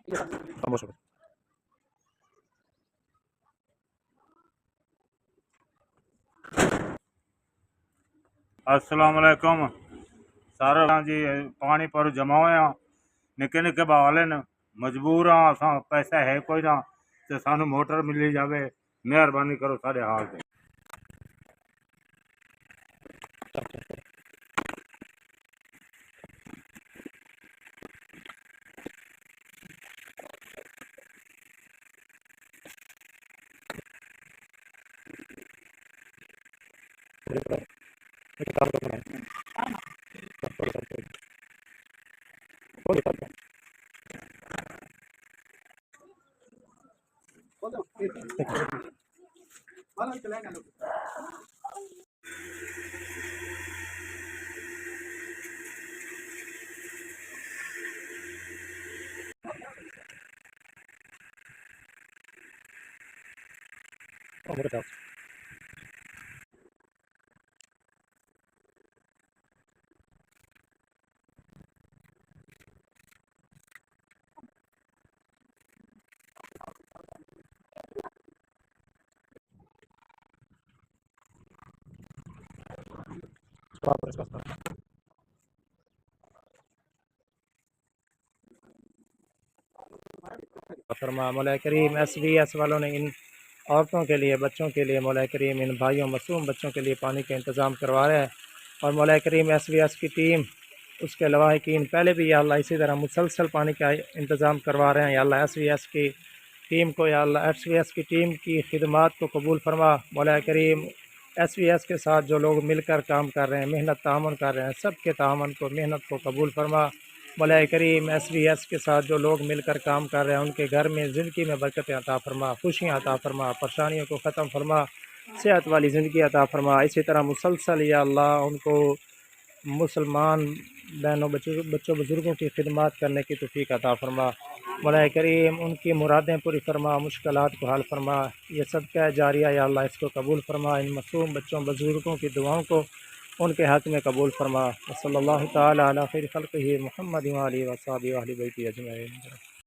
खामोश हो। अस्सलाम वालेकुम सारे जी पानी पर जमा होया निके निके बहाल न मजबूर हाँ असां पैसा है कोई ना ते सानू मोटर मिली जावे मेहरबानी करो साढ़े हाल ते। काम करना है। हो गया काम। मेरे पास फरमा मौला करीम SVS वालों ने इन औरतों के लिए, बच्चों के लिए, मौला करीम इन भाइयों मासूम बच्चों के लिए पानी का इंतज़ाम करवा रहे हैं। और मौला करीम SVS की टीम, उसके लवाहिकीन पहले भी या अल्लाह इसी तरह मुसलसल पानी का इंतज़ाम करवा रहे हैं। या अल्लाह SVS की टीम को, या अल्लाह SVS की टीम की खिदमात को कबूल फरमा। मौला करीम SVS के साथ जो लोग मिलकर काम कर रहे हैं, मेहनत तामन कर रहे हैं, सब के तामन को, मेहनत को कबूल फरमा। मौला करीम SVS के साथ जो लोग मिलकर काम कर रहे हैं उनके घर में ज़िंदगी में बरकत अता फरमा, खुशियाँ अता फरमा, परेशानियों को ख़त्म फरमा, सेहत वाली ज़िंदगी अता फरमा। इसी तरह मुसलसल या अल्लाह उनको मुसलमान बहनों बच्चों बुज़ुर्गों की खिदमत करने की तौफ़ीक अता फरमा। मौला करीम उनकी मुरादें पूरी फरमा, मुश्किलात को हल फरमा। ये सदका जारिया या अल्लाह इसको कबूल फरमा। इन मासूम बच्चों बुज़ुर्गों की दुआओं को उनके हक़ में कबूल फरमा। सल्लल्लाहु तआला अला खैरि खल्क़िही मुहम्मद व आलिहि व अस्हाबिही व अहलि बैतिही अजमईन।